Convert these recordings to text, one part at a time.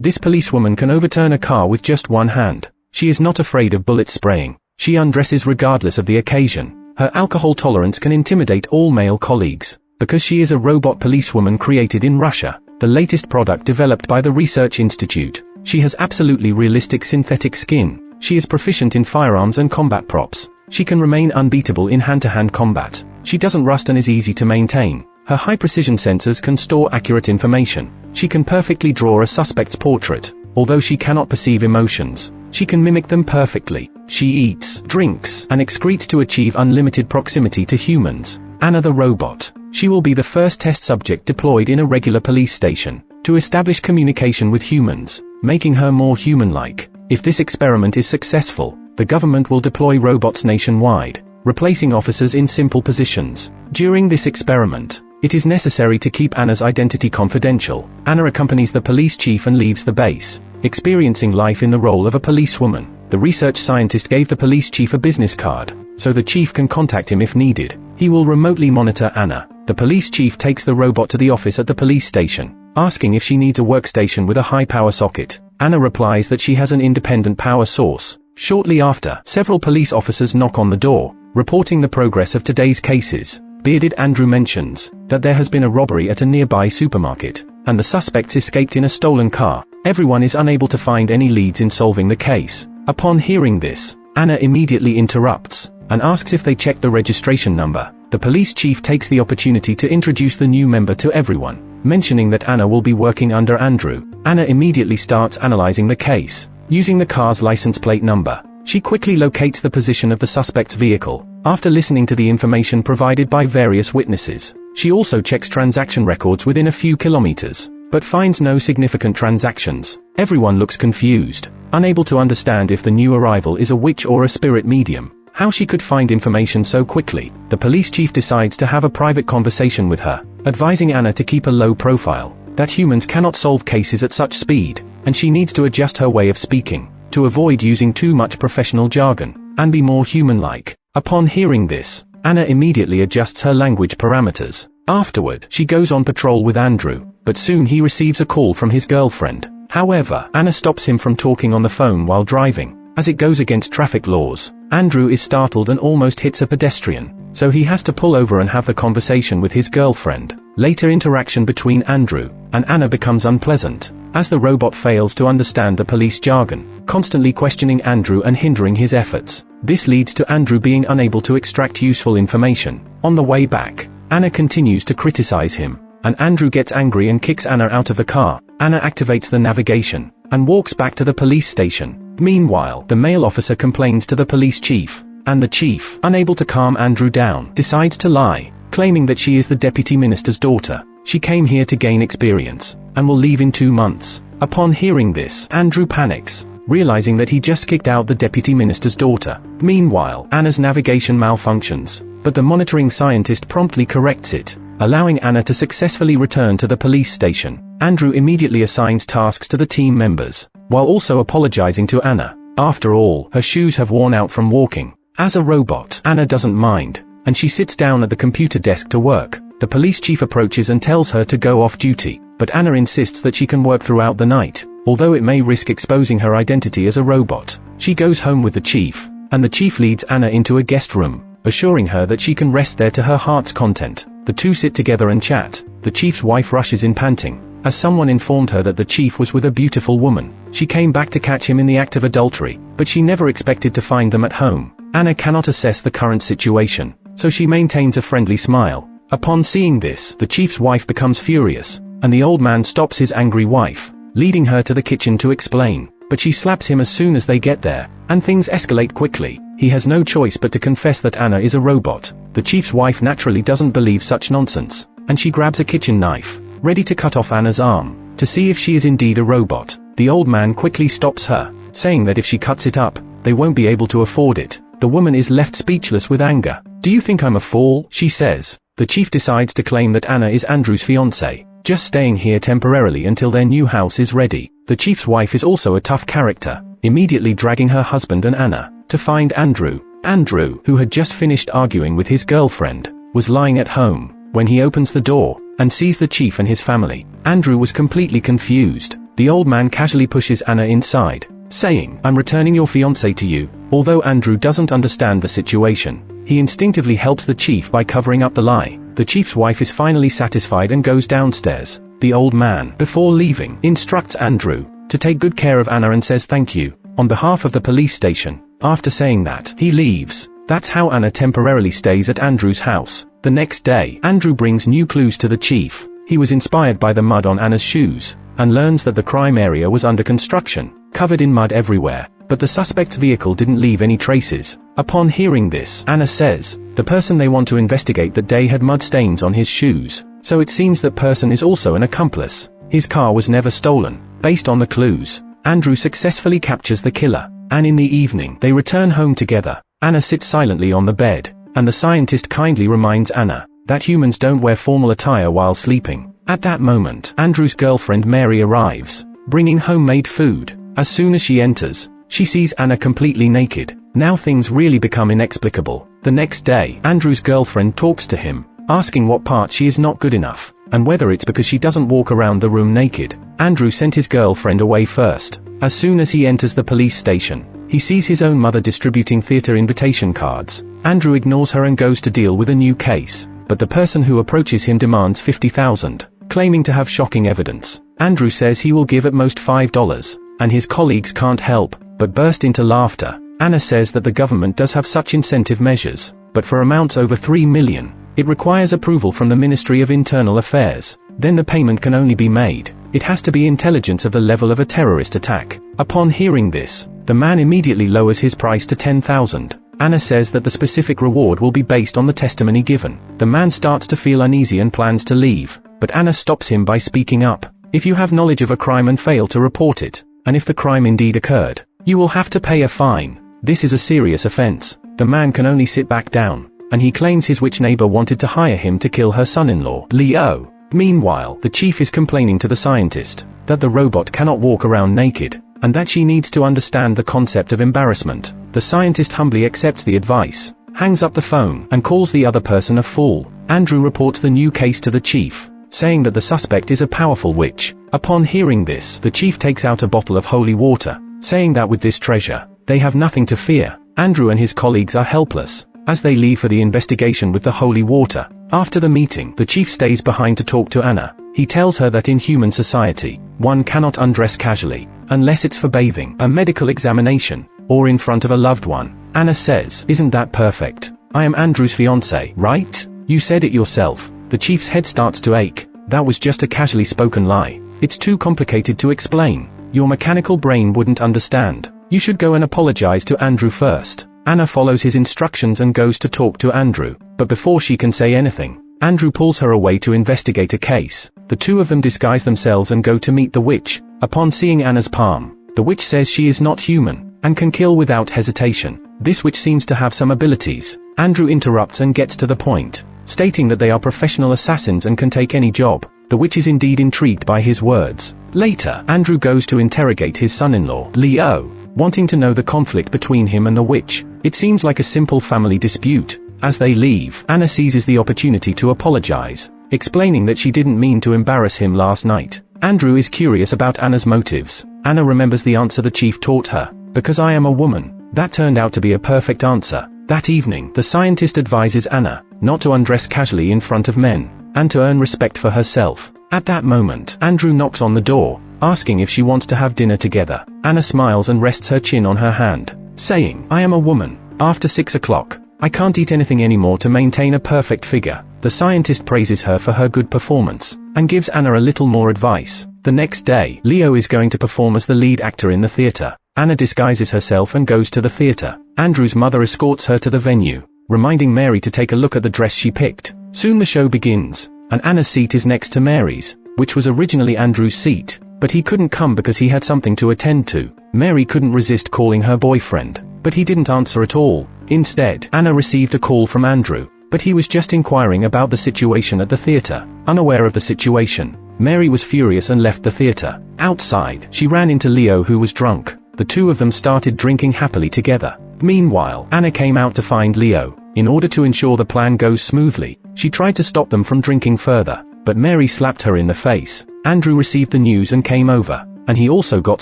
This policewoman can overturn a car with just one hand. She is not afraid of bullet spraying. She undresses regardless of the occasion. Her alcohol tolerance can intimidate all male colleagues. Because she is a robot policewoman created in Russia, the latest product developed by the Research Institute. She has absolutely realistic synthetic skin. She is proficient in firearms and combat props. She can remain unbeatable in hand-to-hand combat. She doesn't rust and is easy to maintain. Her high-precision sensors can store accurate information. She can perfectly draw a suspect's portrait. Although she cannot perceive emotions, she can mimic them perfectly. She eats, drinks, and excretes to achieve unlimited proximity to humans. Anna the robot. She will be the first test subject deployed in a regular police station to establish communication with humans, making her more human-like. If this experiment is successful, the government will deploy robots nationwide, replacing officers in simple positions. During this experiment, it is necessary to keep Anna's identity confidential. Anna accompanies the police chief and leaves the base, experiencing life in the role of a policewoman. The research scientist gave the police chief a business card, so the chief can contact him if needed. He will remotely monitor Anna. The police chief takes the robot to the office at the police station, asking if she needs a workstation with a high-power socket. Anna replies that she has an independent power source. Shortly after, several police officers knock on the door, reporting the progress of today's cases. Bearded Andrew mentions that there has been a robbery at a nearby supermarket, and the suspects escaped in a stolen car. Everyone is unable to find any leads in solving the case. Upon hearing this, Anna immediately interrupts and asks if they checked the registration number. The police chief takes the opportunity to introduce the new member to everyone, mentioning that Anna will be working under Andrew. Anna immediately starts analyzing the case. Using the car's license plate number, she quickly locates the position of the suspect's vehicle. After listening to the information provided by various witnesses, she also checks transaction records within a few kilometers, but finds no significant transactions. Everyone looks confused, unable to understand if the new arrival is a witch or a spirit medium. How she could find information so quickly. The police chief decides to have a private conversation with her, advising Anna to keep a low profile, that humans cannot solve cases at such speed, and she needs to adjust her way of speaking, to avoid using too much professional jargon, and be more human-like. Upon hearing this, Anna immediately adjusts her language parameters. Afterward, she goes on patrol with Andrew, but soon he receives a call from his girlfriend. However, Anna stops him from talking on the phone while driving, as it goes against traffic laws. Andrew is startled and almost hits a pedestrian, so he has to pull over and have the conversation with his girlfriend. Later interaction between Andrew and Anna becomes unpleasant, as the robot fails to understand the police jargon, constantly questioning Andrew and hindering his efforts. This leads to Andrew being unable to extract useful information. On the way back, Anna continues to criticize him, and Andrew gets angry and kicks Anna out of the car. Anna activates the navigation and walks back to the police station. Meanwhile, the male officer complains to the police chief, and the chief, unable to calm Andrew down, decides to lie, claiming that she is the deputy minister's daughter. She came here to gain experience, and will leave in 2 months. Upon hearing this, Andrew panics, realizing that he just kicked out the deputy minister's daughter. Meanwhile, Anna's navigation malfunctions, but the monitoring scientist promptly corrects it, allowing Anna to successfully return to the police station. Andrew immediately assigns tasks to the team members, while also apologizing to Anna. After all, her shoes have worn out from walking. As a robot, Anna doesn't mind, and she sits down at the computer desk to work. The police chief approaches and tells her to go off duty, but Anna insists that she can work throughout the night, although it may risk exposing her identity as a robot. She goes home with the chief, and the chief leads Anna into a guest room, assuring her that she can rest there to her heart's content. The two sit together and chat. The chief's wife rushes in panting, as someone informed her that the chief was with a beautiful woman. She came back to catch him in the act of adultery, but she never expected to find them at home. Anna cannot assess the current situation, so she maintains a friendly smile. Upon seeing this, the chief's wife becomes furious, and the old man stops his angry wife, leading her to the kitchen to explain, but she slaps him as soon as they get there, and things escalate quickly. He has no choice but to confess that Anna is a robot. The chief's wife naturally doesn't believe such nonsense, and she grabs a kitchen knife, ready to cut off Anna's arm, to see if she is indeed a robot. The old man quickly stops her, saying that if she cuts it up, they won't be able to afford it. The woman is left speechless with anger. "Do you think I'm a fool?" she says. The chief decides to claim that Anna is Andrew's fiancée, just staying here temporarily until their new house is ready. The chief's wife is also a tough character, immediately dragging her husband and Anna to find Andrew. Andrew, who had just finished arguing with his girlfriend, was lying at home when he opens the door and sees the chief and his family. Andrew was completely confused. the old man casually pushes Anna inside, saying, "I'm returning your fiancé to you." Although Andrew doesn't understand the situation, he instinctively helps the chief by covering up the lie. The chief's wife is finally satisfied and goes downstairs. The old man, before leaving, instructs Andrew to take good care of Anna and says thank you on behalf of the police station. After saying that, he leaves. That's how Anna temporarily stays at Andrew's house. The next day, Andrew brings new clues to the chief. He was inspired by the mud on Anna's shoes, and learns that the crime area was under construction, covered in mud everywhere, but the suspect's vehicle didn't leave any traces. Upon hearing this, Anna says, the person they want to investigate that day had mud stains on his shoes, so it seems that person is also an accomplice. His car was never stolen. Based on the clues, Andrew successfully captures the killer, and in the evening, they return home together. Anna sits silently on the bed, and the scientist kindly reminds Anna that humans don't wear formal attire while sleeping. At that moment, Andrew's girlfriend Mary arrives, bringing homemade food. As soon as she enters, she sees Anna completely naked. Now things really become inexplicable. The next day, Andrew's girlfriend talks to him, asking what part she is not good enough, and whether it's because she doesn't walk around the room naked. Andrew sent his girlfriend away first. As soon as he enters the police station, he sees his own mother distributing theater invitation cards. Andrew ignores her and goes to deal with a new case, but the person who approaches him demands $50,000, claiming to have shocking evidence. Andrew says he will give at most $5, and his colleagues can't help but burst into laughter. Anna says that the government does have such incentive measures, but for amounts over $3 million, it requires approval from the Ministry of Internal Affairs. Then the payment can only be made. It has to be intelligence of the level of a terrorist attack. Upon hearing this, the man immediately lowers his price to $10,000. Anna says that the specific reward will be based on the testimony given. The man starts to feel uneasy and plans to leave, but Anna stops him by speaking up. If you have knowledge of a crime and fail to report it, and if the crime indeed occurred, you will have to pay a fine. This is a serious offense. The man can only sit back down, and he claims his witch neighbor wanted to hire him to kill her son-in-law, Leo. Meanwhile, the chief is complaining to the scientist that the robot cannot walk around naked, and that she needs to understand the concept of embarrassment. The scientist humbly accepts the advice, hangs up the phone, and calls the other person a fool. Andrew reports the new case to the chief, saying that the suspect is a powerful witch. Upon hearing this, the chief takes out a bottle of holy water, saying that with this treasure, they have nothing to fear. Andrew and his colleagues are helpless, as they leave for the investigation with the holy water. After the meeting, the chief stays behind to talk to Anna. He tells her that in human society, one cannot undress casually, unless it's for bathing, a medical examination, or in front of a loved one. Anna says, "Isn't that perfect? I am Andrew's fiancé, right? You said it yourself." The chief's head starts to ache. That was just a casually spoken lie. It's too complicated to explain. Your mechanical brain wouldn't understand. You should go and apologize to Andrew first. Anna follows his instructions and goes to talk to Andrew, but before she can say anything, Andrew pulls her away to investigate a case. The two of them disguise themselves and go to meet the witch. Upon seeing Anna's palm, the witch says she is not human, and can kill without hesitation. This witch seems to have some abilities. Andrew interrupts and gets to the point, stating that they are professional assassins and can take any job. The witch is indeed intrigued by his words. Later, Andrew goes to interrogate his son-in-law, Leo, wanting to know the conflict between him and the witch. It seems like a simple family dispute. As they leave, Anna seizes the opportunity to apologize, explaining that she didn't mean to embarrass him last night. Andrew is curious about Anna's motives. Anna remembers the answer the chief taught her, "Because I am a woman." That turned out to be a perfect answer. That evening, the scientist advises Anna not to undress casually in front of men, and to earn respect for herself. At that moment, Andrew knocks on the door, asking if she wants to have dinner together. Anna smiles and rests her chin on her hand, saying, "I am a woman. After 6 o'clock, I can't eat anything anymore to maintain a perfect figure." The scientist praises her for her good performance, and gives Anna a little more advice. The next day, Leo is going to perform as the lead actor in the theater. Anna disguises herself and goes to the theater. Andrew's mother escorts her to the venue, reminding Mary to take a look at the dress she picked. Soon the show begins, and Anna's seat is next to Mary's, which was originally Andrew's seat, but he couldn't come because he had something to attend to. Mary couldn't resist calling her boyfriend, but he didn't answer at all. Instead, Anna received a call from Andrew, but he was just inquiring about the situation at the theater. Unaware of the situation, Mary was furious and left the theater. Outside, she ran into Leo, who was drunk. The two of them started drinking happily together. Meanwhile, Anna came out to find Leo. In order to ensure the plan goes smoothly, she tried to stop them from drinking further, but Mary slapped her in the face. Andrew received the news and came over. and he also got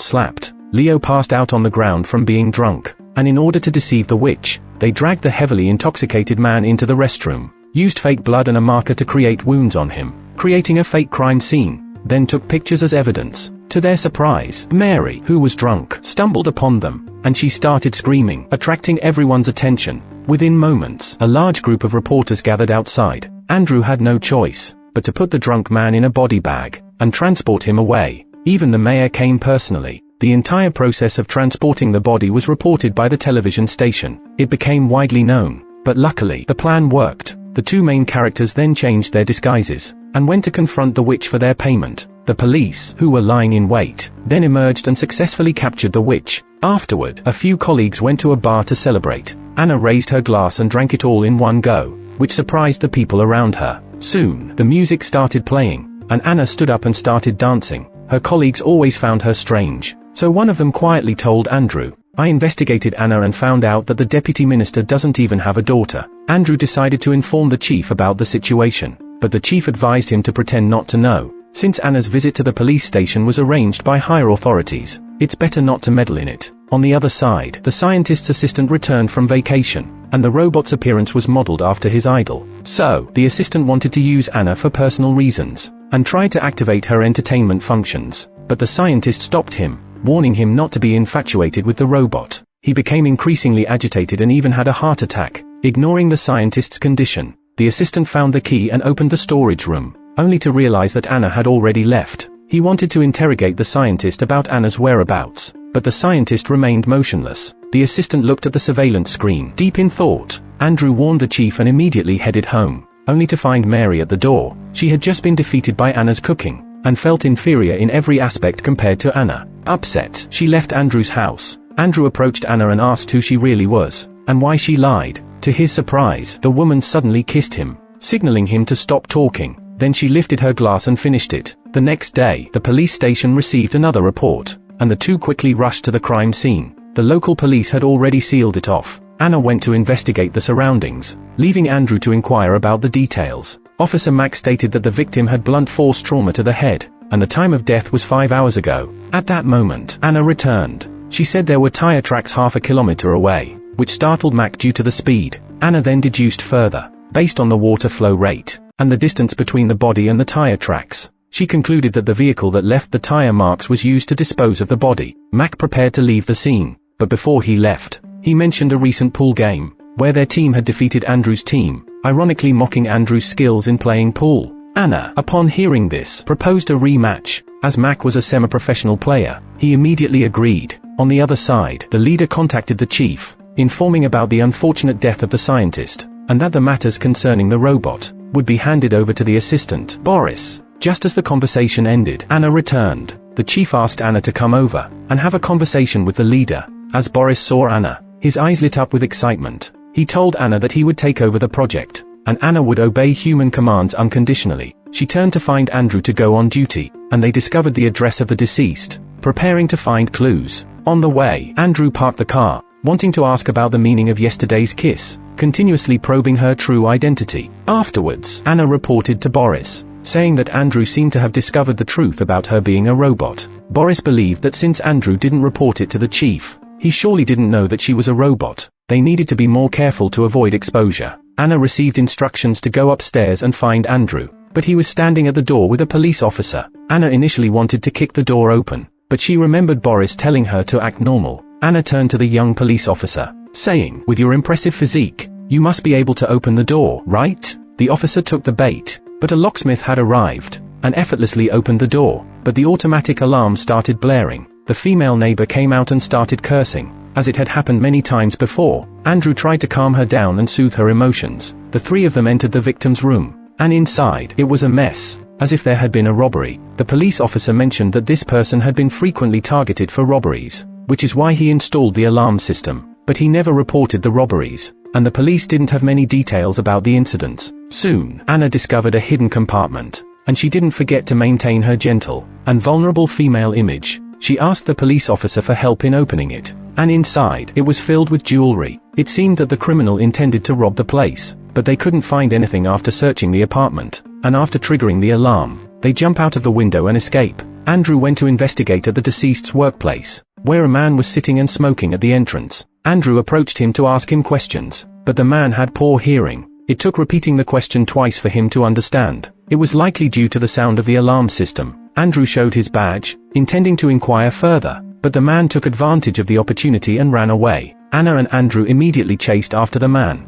slapped. Leo passed out on the ground from being drunk, and in order to deceive the witch, they dragged the heavily intoxicated man into the restroom, used fake blood and a marker to create wounds on him, creating a fake crime scene, then took pictures as evidence. To their surprise, Mary, who was drunk, stumbled upon them, and she started screaming, attracting everyone's attention. Within moments, a large group of reporters gathered outside. Andrew had no choice but to put the drunk man in a body bag and transport him away. Even the mayor came personally. The entire process of transporting the body was reported by the television station. It became widely known, but luckily, the plan worked. The two main characters then changed their disguises and went to confront the witch for their payment. The police, who were lying in wait, then emerged and successfully captured the witch. Afterward, a few colleagues went to a bar to celebrate. Anna raised her glass and drank it all in one go, which surprised the people around her. Soon, the music started playing, and Anna stood up and started dancing. Her colleagues always found her strange, so one of them quietly told Andrew, "I investigated Anna and found out that the deputy minister doesn't even have a daughter." Andrew decided to inform the chief about the situation, but the chief advised him to pretend not to know. Since Anna's visit to the police station was arranged by higher authorities, it's better not to meddle in it. On the other side, the scientist's assistant returned from vacation, and the robot's appearance was modeled after his idol. So, the assistant wanted to use Anna for personal reasons, and tried to activate her entertainment functions, but the scientist stopped him, warning him not to be infatuated with the robot. He became increasingly agitated and even had a heart attack. Ignoring the scientist's condition, the assistant found the key and opened the storage room, only to realize that Anna had already left. He wanted to interrogate the scientist about Anna's whereabouts, but the scientist remained motionless. The assistant looked at the surveillance screen, deep in thought. Andrew warned the chief and immediately headed home, only to find Mary at the door. She had just been defeated by Anna's cooking, and felt inferior in every aspect compared to Anna. Upset, she left Andrew's house. Andrew approached Anna and asked who she really was, and why she lied. To his surprise, the woman suddenly kissed him, signaling him to stop talking. Then she lifted her glass and finished it. The next day, the police station received another report, and the two quickly rushed to the crime scene. The local police had already sealed it off. Anna went to investigate the surroundings, leaving Andrew to inquire about the details. Officer Mack stated that the victim had blunt force trauma to the head, and the time of death was 5 hours ago. At that moment, Anna returned. She said there were tire tracks half a kilometer away, which startled Mack due to the speed. Anna then deduced further, based on the water flow rate, and the distance between the body and the tire tracks. She concluded that the vehicle that left the tire marks was used to dispose of the body. Mack prepared to leave the scene, but before he left, he mentioned a recent pool game, where their team had defeated Andrew's team, ironically mocking Andrew's skills in playing pool. Anna, upon hearing this, proposed a rematch. As Mack was a semi-professional player, he immediately agreed. On the other side, the leader contacted the chief, informing about the unfortunate death of the scientist, and that the matters concerning the robot would be handed over to the assistant, Boris. Just as the conversation ended, Anna returned. The chief asked Anna to come over and have a conversation with the leader. As Boris saw Anna, his eyes lit up with excitement. He told Anna that he would take over the project, and Anna would obey human commands unconditionally. She turned to find Andrew to go on duty, and they discovered the address of the deceased, preparing to find clues. On the way, Andrew parked the car, wanting to ask about the meaning of yesterday's kiss, continuously probing her true identity. Afterwards, Anna reported to Boris, saying that Andrew seemed to have discovered the truth about her being a robot. Boris believed that since Andrew didn't report it to the chief, he surely didn't know that she was a robot. They needed to be more careful to avoid exposure. Anna received instructions to go upstairs and find Andrew, but he was standing at the door with a police officer. Anna initially wanted to kick the door open, but she remembered Boris telling her to act normal. Anna turned to the young police officer, saying, "With your impressive physique, you must be able to open the door, right?" The officer took the bait, but a locksmith had arrived, and effortlessly opened the door, but the automatic alarm started blaring. The female neighbor came out and started cursing, as it had happened many times before. Andrew tried to calm her down and soothe her emotions. The three of them entered the victim's room, and inside, it was a mess, as if there had been a robbery. The police officer mentioned that this person had been frequently targeted for robberies, which is why he installed the alarm system, but he never reported the robberies, and the police didn't have many details about the incidents. Soon, Anna discovered a hidden compartment, and she didn't forget to maintain her gentle and vulnerable female image. She asked the police officer for help in opening it, and inside, it was filled with jewelry. It seemed that the criminal intended to rob the place, but they couldn't find anything after searching the apartment, and after triggering the alarm, they jump out of the window and escape. Andrew went to investigate at the deceased's workplace, where a man was sitting and smoking at the entrance. Andrew approached him to ask him questions, but the man had poor hearing. It took repeating the question twice for him to understand. It was likely due to the sound of the alarm system. Andrew showed his badge, intending to inquire further, but the man took advantage of the opportunity and ran away. Anna and Andrew immediately chased after the man.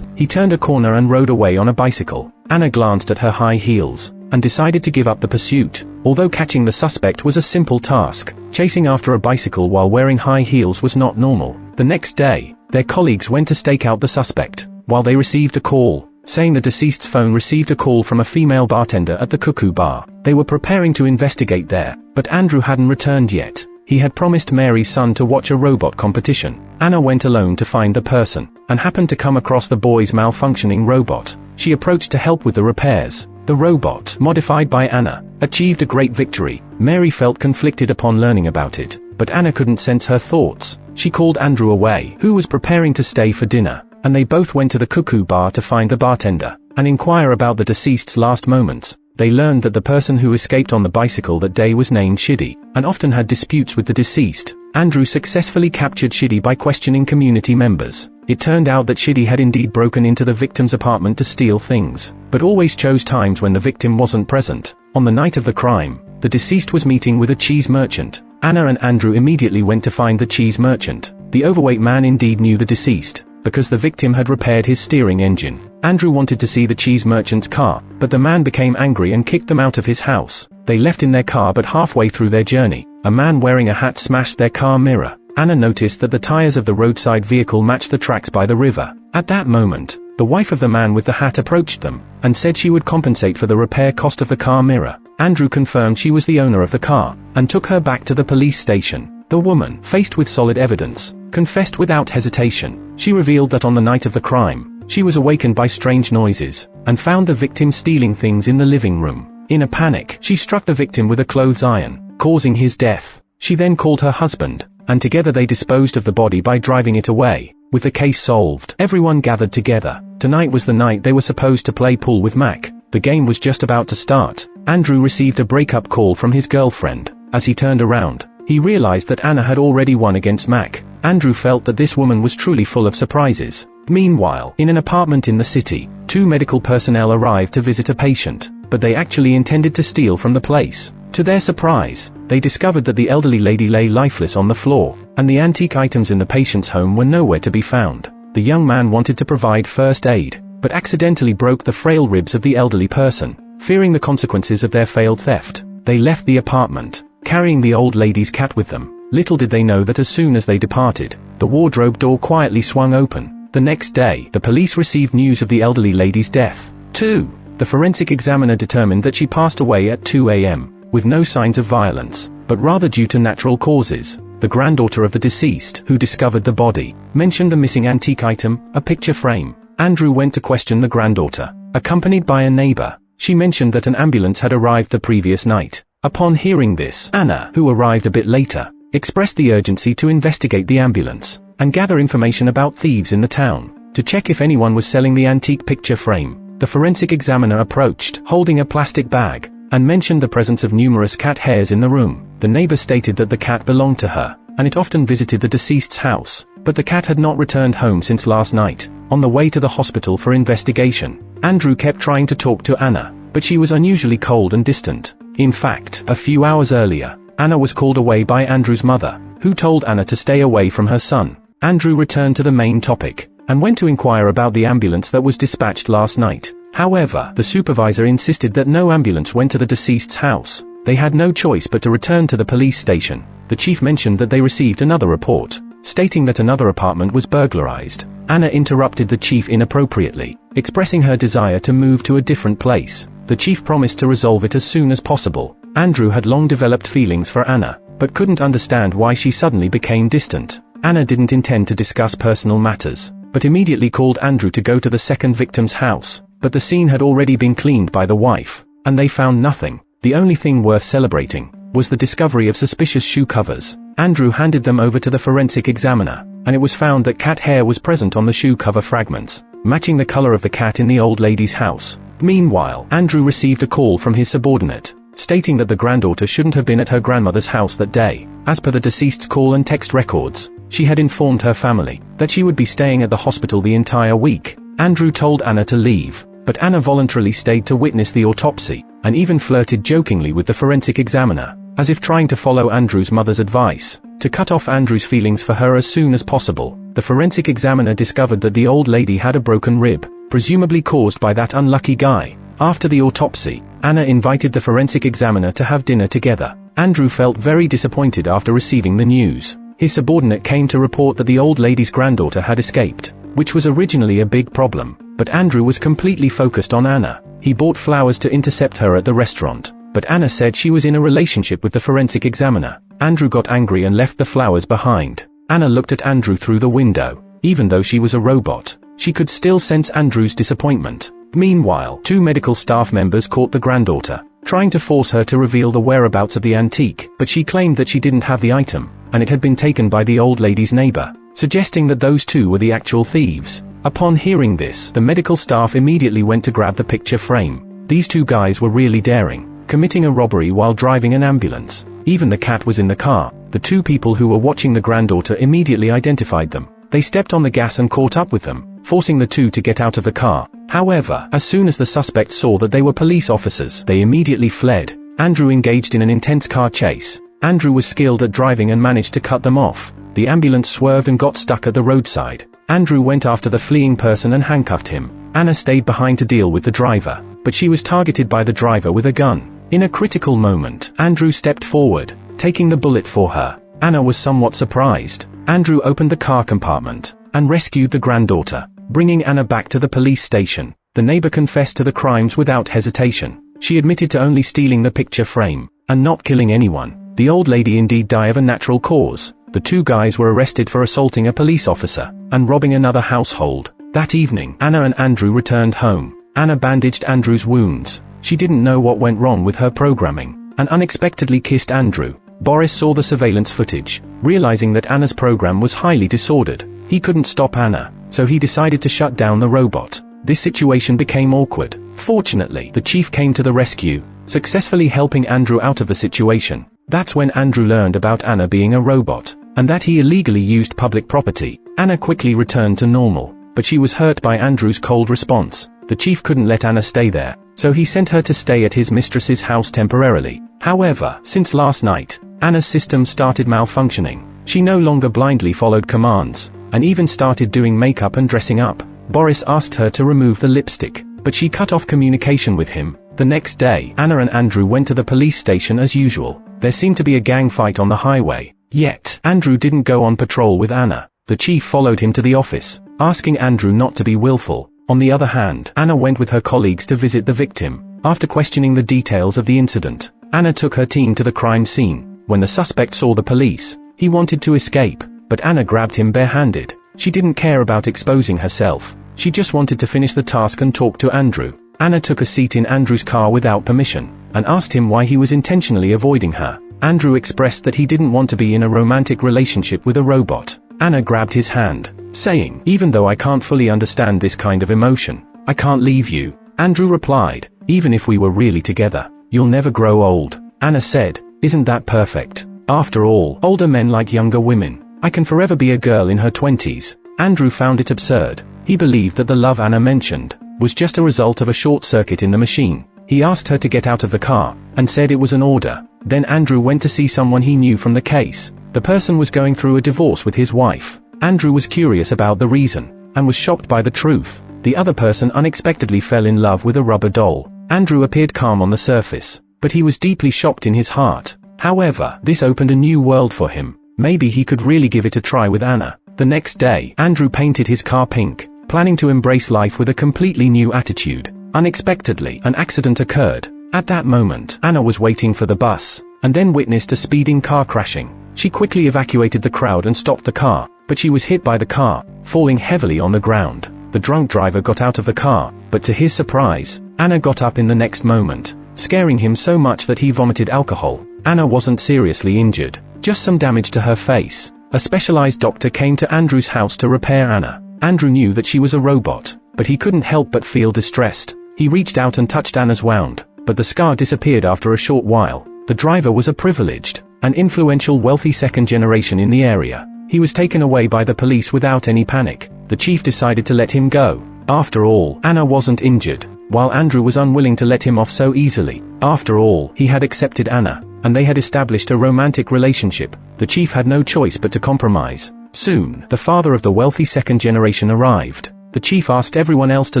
He turned a corner and rode away on a bicycle. Anna glanced at her high heels, and decided to give up the pursuit. Although catching the suspect was a simple task, chasing after a bicycle while wearing high heels was not normal. The next day, their colleagues went to stake out the suspect, while they received a call, saying the deceased's phone received a call from a female bartender at the Cuckoo Bar. They were preparing to investigate there, but Andrew hadn't returned yet. He had promised Mary's son to watch a robot competition. Anna went alone to find the person, and happened to come across the boy's malfunctioning robot. She approached to help with the repairs. The robot, modified by Anna, achieved a great victory. Mary felt conflicted upon learning about it, but Anna couldn't sense her thoughts. She called Andrew away, who was preparing to stay for dinner, and they both went to the Cuckoo Bar to find the bartender, and inquire about the deceased's last moments. They learned that the person who escaped on the bicycle that day was named Shiddy, and often had disputes with the deceased. Andrew successfully captured Shiddy by questioning community members. It turned out that Shiddy had indeed broken into the victim's apartment to steal things, but always chose times when the victim wasn't present. On the night of the crime, the deceased was meeting with a cheese merchant. Anna and Andrew immediately went to find the cheese merchant. The overweight man indeed knew the deceased, because the victim had repaired his steering engine. Andrew wanted to see the cheese merchant's car, but the man became angry and kicked them out of his house. They left in their car, but halfway through their journey, a man wearing a hat smashed their car mirror. Anna noticed that the tires of the roadside vehicle matched the tracks by the river. At that moment, the wife of the man with the hat approached them, and said she would compensate for the repair cost of the car mirror. Andrew confirmed she was the owner of the car, and took her back to the police station. The woman, faced with solid evidence, confessed without hesitation. She revealed that on the night of the crime, she was awakened by strange noises, and found the victim stealing things in the living room. In a panic, she struck the victim with a clothes iron, causing his death. She then called her husband, and together they disposed of the body by driving it away. With the case solved, everyone gathered together. Tonight was the night they were supposed to play pool with Mac. The game was just about to start. Andrew received a breakup call from his girlfriend. As he turned around, he realized that Anna had already won against Mac. Andrew felt that this woman was truly full of surprises. Meanwhile, in an apartment in the city, two medical personnel arrived to visit a patient, but they actually intended to steal from the place. To their surprise, they discovered that the elderly lady lay lifeless on the floor, and the antique items in the patient's home were nowhere to be found. The young man wanted to provide first aid, but accidentally broke the frail ribs of the elderly person. Fearing the consequences of their failed theft, they left the apartment, carrying the old lady's cat with them. Little did they know that as soon as they departed, the wardrobe door quietly swung open. The next day, the police received news of the elderly lady's death. 2. The forensic examiner determined that she passed away at 2 a.m., with no signs of violence, but rather due to natural causes. The granddaughter of the deceased, who discovered the body, mentioned the missing antique item, a picture frame. Andrew went to question the granddaughter, accompanied by a neighbor. She mentioned that an ambulance had arrived the previous night. Upon hearing this, Anna, who arrived a bit later, expressed the urgency to investigate the ambulance, and gather information about thieves in the town. To check if anyone was selling the antique picture frame, the forensic examiner approached, holding a plastic bag, and mentioned the presence of numerous cat hairs in the room. The neighbor stated that the cat belonged to her, and it often visited the deceased's house, but the cat had not returned home since last night. On the way to the hospital for investigation, Andrew kept trying to talk to Anna, but she was unusually cold and distant. In fact, a few hours earlier, Anna was called away by Andrew's mother, who told Anna to stay away from her son. Andrew returned to the main topic, and went to inquire about the ambulance that was dispatched last night. However, the supervisor insisted that no ambulance went to the deceased's house. They had no choice but to return to the police station. The chief mentioned that they received another report, stating that another apartment was burglarized. Anna interrupted the chief inappropriately, expressing her desire to move to a different place. The chief promised to resolve it as soon as possible. Andrew had long developed feelings for Anna, but couldn't understand why she suddenly became distant. Anna didn't intend to discuss personal matters, but immediately called Andrew to go to the second victim's house. But the scene had already been cleaned by the wife, and they found nothing. The only thing worth celebrating was the discovery of suspicious shoe covers. Andrew handed them over to the forensic examiner, and it was found that cat hair was present on the shoe cover fragments, matching the color of the cat in the old lady's house. Meanwhile, Andrew received a call from his subordinate, stating that the granddaughter shouldn't have been at her grandmother's house that day. As per the deceased's call and text records, she had informed her family that she would be staying at the hospital the entire week. Andrew told Anna to leave, but Anna voluntarily stayed to witness the autopsy, and even flirted jokingly with the forensic examiner, as if trying to follow Andrew's mother's advice, to cut off Andrew's feelings for her as soon as possible. The forensic examiner discovered that the old lady had a broken rib, presumably caused by that unlucky guy. After the autopsy, Anna invited the forensic examiner to have dinner together. Andrew felt very disappointed after receiving the news. His subordinate came to report that the old lady's granddaughter had escaped, which was originally a big problem, but Andrew was completely focused on Anna. He bought flowers to intercept her at the restaurant, but Anna said she was in a relationship with the forensic examiner. Andrew got angry and left the flowers behind. Anna looked at Andrew through the window. Even though she was a robot, she could still sense Andrew's disappointment. Meanwhile, 2 medical staff members caught the granddaughter, trying to force her to reveal the whereabouts of the antique, but she claimed that she didn't have the item, and it had been taken by the old lady's neighbor, suggesting that those 2 were the actual thieves. Upon hearing this, the medical staff immediately went to grab the picture frame. These 2 guys were really daring, committing a robbery while driving an ambulance. Even the cat was in the car. The 2 people who were watching the granddaughter immediately identified them. They stepped on the gas and caught up with them, forcing the 2 to get out of the car. However, as soon as the suspects saw that they were police officers, they immediately fled. Andrew engaged in an intense car chase. Andrew was skilled at driving and managed to cut them off. The ambulance swerved and got stuck at the roadside. Andrew went after the fleeing person and handcuffed him. Anna stayed behind to deal with the driver, but she was targeted by the driver with a gun. In a critical moment, Andrew stepped forward, taking the bullet for her. Anna was somewhat surprised. Andrew opened the car compartment and rescued the granddaughter, bringing Anna back to the police station. The neighbor confessed to the crimes without hesitation. She admitted to only stealing the picture frame and not killing anyone. The old lady indeed died of a natural cause. The 2 guys were arrested for assaulting a police officer and robbing another household. That evening, Anna and Andrew returned home. Anna bandaged Andrew's wounds. She didn't know what went wrong with her programming, and unexpectedly kissed Andrew. Boris saw the surveillance footage. Realizing that Anna's program was highly disordered, he couldn't stop Anna, so he decided to shut down the robot. This situation became awkward. Fortunately, the chief came to the rescue, successfully helping Andrew out of the situation. That's when Andrew learned about Anna being a robot, and that he illegally used public property. Anna quickly returned to normal, but she was hurt by Andrew's cold response. The chief couldn't let Anna stay there, so he sent her to stay at his mistress's house temporarily. However, since last night, Anna's system started malfunctioning. She no longer blindly followed commands, and even started doing makeup and dressing up. Boris asked her to remove the lipstick, but she cut off communication with him. The next day, Anna and Andrew went to the police station as usual. There seemed to be a gang fight on the highway. Yet, Andrew didn't go on patrol with Anna. The chief followed him to the office, asking Andrew not to be willful. On the other hand, Anna went with her colleagues to visit the victim. After questioning the details of the incident, Anna took her team to the crime scene. When the suspect saw the police, he wanted to escape, but Anna grabbed him barehanded. She didn't care about exposing herself. She just wanted to finish the task and talk to Andrew. Anna took a seat in Andrew's car without permission, and asked him why he was intentionally avoiding her. Andrew expressed that he didn't want to be in a romantic relationship with a robot. Anna grabbed his hand, saying, "Even though I can't fully understand this kind of emotion, I can't leave you." Andrew replied, "Even if we were really together, you'll never grow old." Anna said, "Isn't that perfect? After all, older men like younger women. I can forever be a girl in her 20s. Andrew found it absurd. He believed that the love Anna mentioned was just a result of a short circuit in the machine. He asked her to get out of the car, and said it was an order. Then Andrew went to see someone he knew from the case. The person was going through a divorce with his wife. Andrew was curious about the reason, and was shocked by the truth. The other person unexpectedly fell in love with a rubber doll. Andrew appeared calm on the surface, but he was deeply shocked in his heart. However, this opened a new world for him. Maybe he could really give it a try with Anna. The next day, Andrew painted his car pink, planning to embrace life with a completely new attitude. Unexpectedly, an accident occurred. At that moment, Anna was waiting for the bus, and then witnessed a speeding car crashing. She quickly evacuated the crowd and stopped the car, but she was hit by the car, falling heavily on the ground. The drunk driver got out of the car, but to his surprise, Anna got up in the next moment, scaring him so much that he vomited alcohol. Anna wasn't seriously injured, just some damage to her face. A specialized doctor came to Andrew's house to repair Anna. Andrew knew that she was a robot, but he couldn't help but feel distressed. He reached out and touched Anna's wound, but the scar disappeared after a short while. The driver was a privileged and influential wealthy second generation in the area. He was taken away by the police without any panic. The chief decided to let him go. After all, Anna wasn't injured, while Andrew was unwilling to let him off so easily. After all, he had accepted Anna, and they had established a romantic relationship. The chief had no choice but to compromise. Soon, the father of the wealthy second generation arrived. The chief asked everyone else to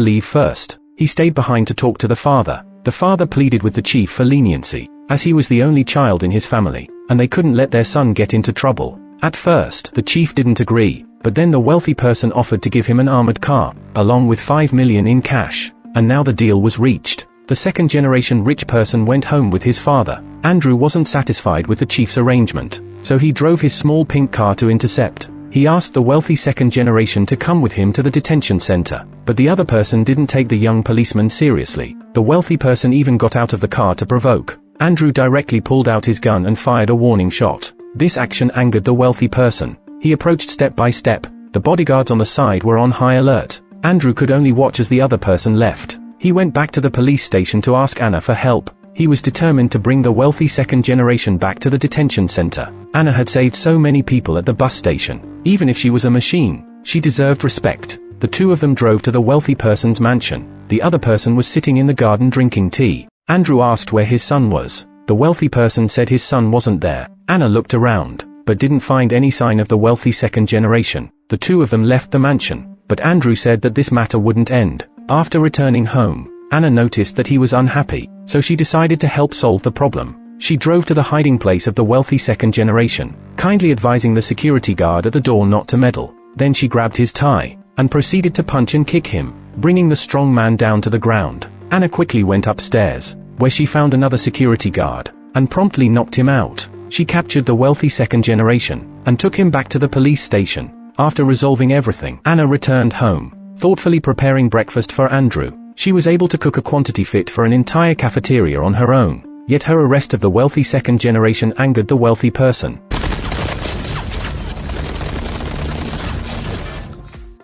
leave first. He stayed behind to talk to the father. The father pleaded with the chief for leniency, as he was the only child in his family, and they couldn't let their son get into trouble. At first, the chief didn't agree, but then the wealthy person offered to give him an armored car, along with $5 million in cash, and now the deal was reached. The second generation rich person went home with his father. Andrew wasn't satisfied with the chief's arrangement, so he drove his small pink car to intercept. He asked the wealthy second generation to come with him to the detention center, but the other person didn't take the young policeman seriously. The wealthy person even got out of the car to provoke. Andrew directly pulled out his gun and fired a warning shot. This action angered the wealthy person. He approached step by step. The bodyguards on the side were on high alert. Andrew could only watch as the other person left. He went back to the police station to ask Anna for help. He was determined to bring the wealthy second generation back to the detention center. Anna had saved so many people at the bus station. Even if she was a machine, she deserved respect. The two of them drove to the wealthy person's mansion. The other person was sitting in the garden drinking tea. Andrew asked where his son was. The wealthy person said his son wasn't there. Anna looked around, but didn't find any sign of the wealthy second generation. The two of them left the mansion, but Andrew said that this matter wouldn't end. After returning home, Anna noticed that he was unhappy, so she decided to help solve the problem. She drove to the hiding place of the wealthy second generation, kindly advising the security guard at the door not to meddle. Then she grabbed his tie, and proceeded to punch and kick him, bringing the strong man down to the ground. Anna quickly went upstairs, where she found another security guard, and promptly knocked him out. She captured the wealthy second generation, and took him back to the police station. After resolving everything, Anna returned home, thoughtfully preparing breakfast for Andrew. She was able to cook a quantity fit for an entire cafeteria on her own. Yet her arrest of the wealthy second generation angered the wealthy person.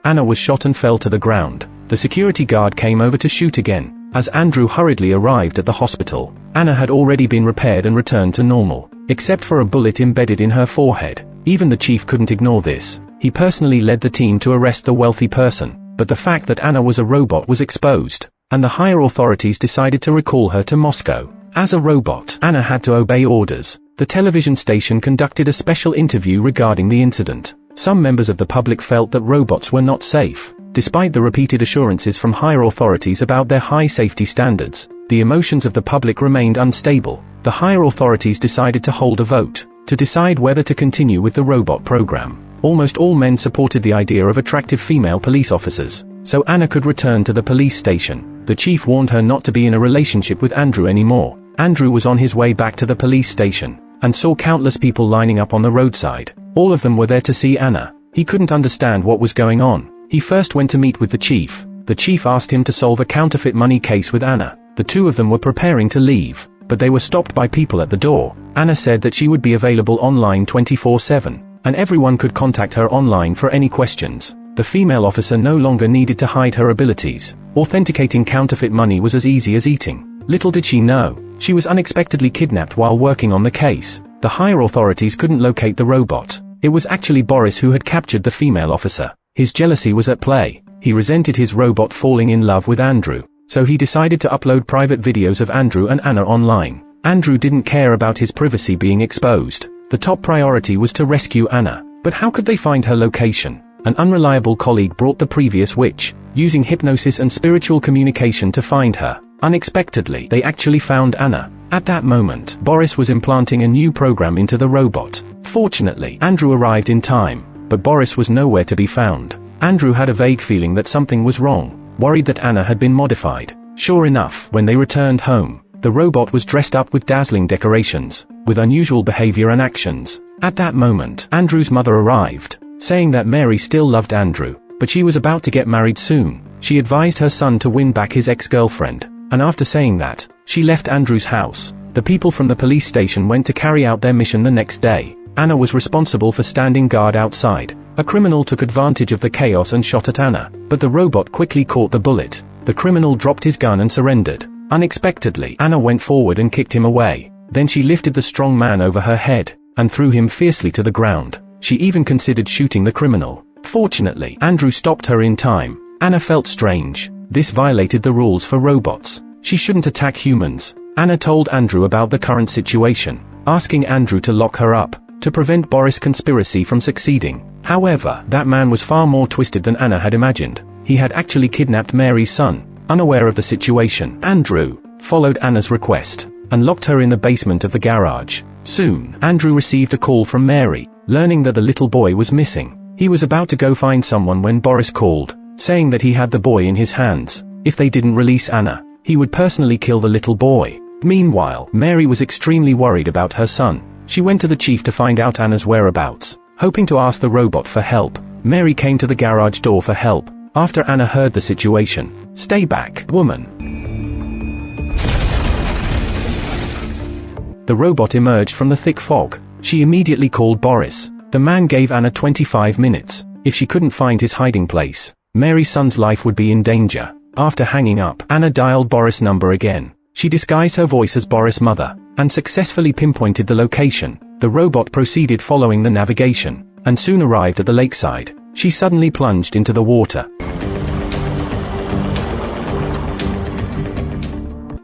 Anna was shot and fell to the ground. The security guard came over to shoot again. As Andrew hurriedly arrived at the hospital, Anna had already been repaired and returned to normal, except for a bullet embedded in her forehead. Even the chief couldn't ignore this. He personally led the team to arrest the wealthy person, but the fact that Anna was a robot was exposed, and the higher authorities decided to recall her to Moscow. As a robot, Anna had to obey orders. The television station conducted a special interview regarding the incident. Some members of the public felt that robots were not safe. Despite the repeated assurances from higher authorities about their high safety standards, the emotions of the public remained unstable. The higher authorities decided to hold a vote to decide whether to continue with the robot program. Almost all men supported the idea of attractive female police officers, so Anna could return to the police station. The chief warned her not to be in a relationship with Andrew anymore. Andrew was on his way back to the police station, and saw countless people lining up on the roadside. All of them were there to see Anna. He couldn't understand what was going on. He first went to meet with the chief. The chief asked him to solve a counterfeit money case with Anna. The two of them were preparing to leave, but they were stopped by people at the door. Anna said that she would be available online 24/7, and everyone could contact her online for any questions. The female officer no longer needed to hide her abilities. Authenticating counterfeit money was as easy as eating. Little did she know, she was unexpectedly kidnapped while working on the case. The higher authorities couldn't locate the robot. It was actually Boris who had captured the female officer. His jealousy was at play. He resented his robot falling in love with Andrew, so he decided to upload private videos of Andrew and Anna online. Andrew didn't care about his privacy being exposed. The top priority was to rescue Anna. But how could they find her location? An unreliable colleague brought the previous witch, using hypnosis and spiritual communication to find her. Unexpectedly, they actually found Anna. At that moment, Boris was implanting a new program into the robot. Fortunately, Andrew arrived in time, but Boris was nowhere to be found. Andrew had a vague feeling that something was wrong, worried that Anna had been modified. Sure enough, when they returned home, the robot was dressed up with dazzling decorations, with unusual behavior and actions. At that moment, Andrew's mother arrived, saying that Mary still loved Andrew, but she was about to get married soon. She advised her son to win back his ex-girlfriend, and after saying that, she left Andrew's house. The people from the police station went to carry out their mission the next day. Anna was responsible for standing guard outside. A criminal took advantage of the chaos and shot at Anna, but the robot quickly caught the bullet. The criminal dropped his gun and surrendered. Unexpectedly, Anna went forward and kicked him away. Then she lifted the strong man over her head and threw him fiercely to the ground. She even considered shooting the criminal. Fortunately, Andrew stopped her in time. Anna felt strange. This violated the rules for robots. She shouldn't attack humans. Anna told Andrew about the current situation, asking Andrew to lock her up, to prevent Boris' conspiracy from succeeding. However, that man was far more twisted than Anna had imagined. He had actually kidnapped Mary's son. Unaware of the situation, Andrew followed Anna's request and locked her in the basement of the garage. Soon, Andrew received a call from Mary, learning that the little boy was missing. He was about to go find someone when Boris called, saying that he had the boy in his hands. If they didn't release Anna, he would personally kill the little boy. Meanwhile, Mary was extremely worried about her son. She went to the chief to find out Anna's whereabouts, hoping to ask the robot for help. Mary came to the garage door for help. After Anna heard the situation, "Stay back, woman." The robot emerged from the thick fog. She immediately called Boris. The man gave Anna 25 minutes. If she couldn't find his hiding place, Mary's son's life would be in danger. After hanging up, Anna dialed Boris' number again. She disguised her voice as Boris' mother, and successfully pinpointed the location. The robot proceeded following the navigation, and soon arrived at the lakeside. She suddenly plunged into the water.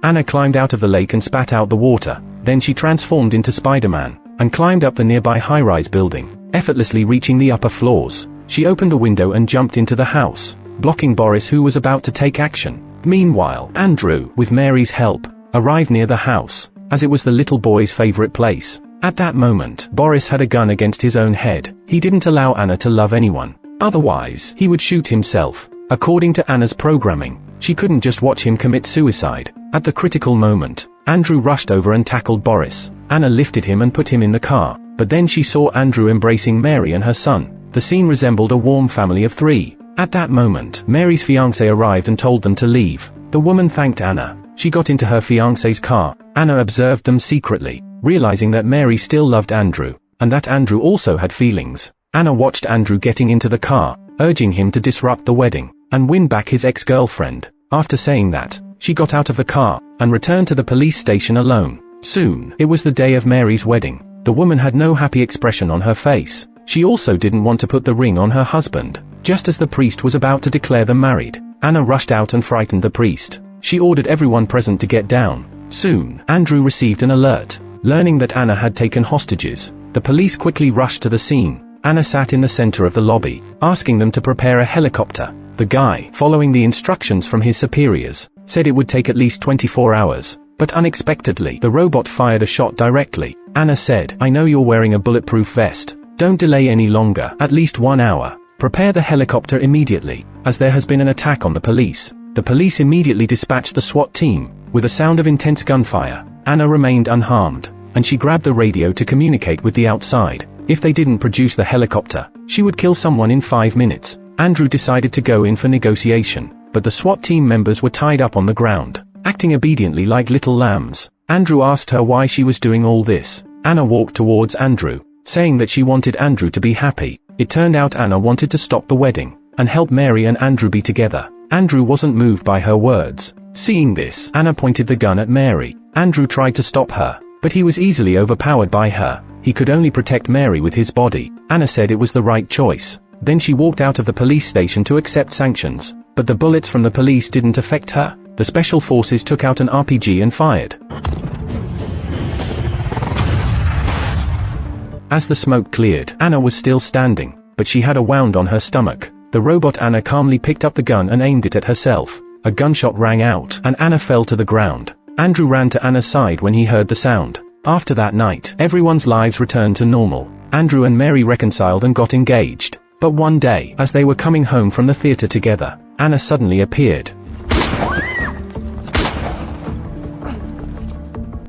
Anna climbed out of the lake and spat out the water. Then she transformed into Spider-Man, and climbed up the nearby high-rise building, effortlessly reaching the upper floors. She opened the window and jumped into the house, blocking Boris, who was about to take action. Meanwhile, Andrew, with Mary's help, arrived near the house, as it was the little boy's favorite place. At that moment, Boris had a gun against his own head. He didn't allow Anna to love anyone. Otherwise, he would shoot himself. According to Anna's programming, she couldn't just watch him commit suicide. At the critical moment, Andrew rushed over and tackled Boris. Anna lifted him and put him in the car, but then she saw Andrew embracing Mary and her son. The scene resembled a warm family of three. At that moment, Mary's fiancé arrived and told them to leave. The woman thanked Anna. She got into her fiancé's car. Anna observed them secretly, realizing that Mary still loved Andrew, and that Andrew also had feelings. Anna watched Andrew getting into the car, urging him to disrupt the wedding, and win back his ex-girlfriend. After saying that, she got out of the car, and returned to the police station alone. Soon, it was the day of Mary's wedding. The woman had no happy expression on her face. She also didn't want to put the ring on her husband. Just as the priest was about to declare them married, Anna rushed out and frightened the priest. She ordered everyone present to get down. Soon, Andrew received an alert, learning that Anna had taken hostages. The police quickly rushed to the scene. Anna sat in the center of the lobby, asking them to prepare a helicopter. The guy, following the instructions from his superiors, said it would take at least 24 hours. But unexpectedly, the robot fired a shot directly. Anna said, "I know you're wearing a bulletproof vest. Don't delay any longer, at least 1 hour. Prepare the helicopter immediately, as there has been an attack on the police." The police immediately dispatched the SWAT team. With a sound of intense gunfire, Anna remained unharmed, and she grabbed the radio to communicate with the outside. If they didn't produce the helicopter, she would kill someone in 5 minutes. Andrew decided to go in for negotiation, but the SWAT team members were tied up on the ground, acting obediently like little lambs. Andrew asked her why she was doing all this. Anna walked towards Andrew, saying that she wanted Andrew to be happy. It turned out Anna wanted to stop the wedding, and help Mary and Andrew be together. Andrew wasn't moved by her words. Seeing this, Anna pointed the gun at Mary. Andrew tried to stop her, but he was easily overpowered by her. He could only protect Mary with his body. Anna said it was the right choice. Then she walked out of the police station to accept sanctions, but the bullets from the police didn't affect her. The special forces took out an RPG and fired. As the smoke cleared, Anna was still standing, but she had a wound on her stomach. The robot Anna calmly picked up the gun and aimed it at herself. A gunshot rang out, and Anna fell to the ground. Andrew ran to Anna's side when he heard the sound. After that night, everyone's lives returned to normal. Andrew and Mary reconciled and got engaged. But one day, as they were coming home from the theater together, Anna suddenly appeared.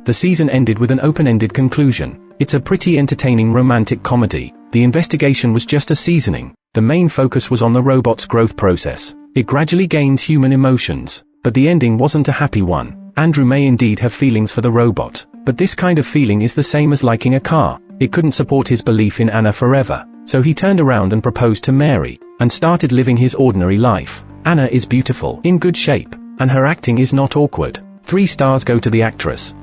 The season ended with an open-ended conclusion. It's a pretty entertaining romantic comedy. The investigation was just a seasoning. The main focus was on the robot's growth process. It gradually gains human emotions, but the ending wasn't a happy one. Andrew may indeed have feelings for the robot, but this kind of feeling is the same as liking a car. It couldn't support his belief in Anna forever, so he turned around and proposed to Mary, and started living his ordinary life. Anna is beautiful, in good shape, And her acting is not awkward. 3 stars go to the actress.